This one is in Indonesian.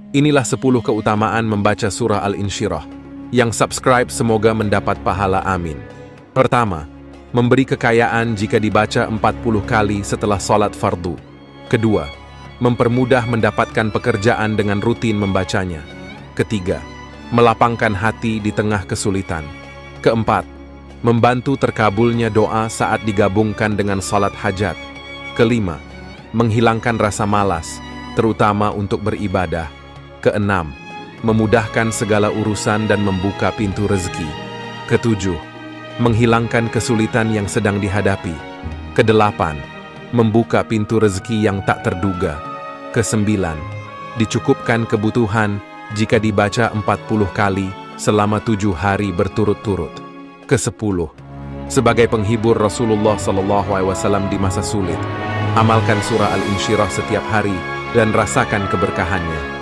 Inilah 10 keutamaan membaca surah Al-Insyirah. Yang subscribe semoga mendapat pahala, amin. Pertama, memberi kekayaan jika dibaca 40 kali setelah sholat fardu. Kedua, mempermudah mendapatkan pekerjaan dengan rutin membacanya. Ketiga, melapangkan hati di tengah kesulitan. Keempat, membantu terkabulnya doa saat digabungkan dengan sholat hajat. Kelima, menghilangkan rasa malas, terutama untuk beribadah. Keenam, memudahkan segala urusan dan membuka pintu rezeki. Ketujuh, menghilangkan kesulitan yang sedang dihadapi. Kedelapan, membuka pintu rezeki yang tak terduga. Kesembilan, dicukupkan kebutuhan jika dibaca 40 kali selama 7 hari berturut-turut. Kesepuluh, sebagai penghibur Rasulullah SAW di masa sulit, amalkan surah Al-Insyirah setiap hari dan rasakan keberkahannya.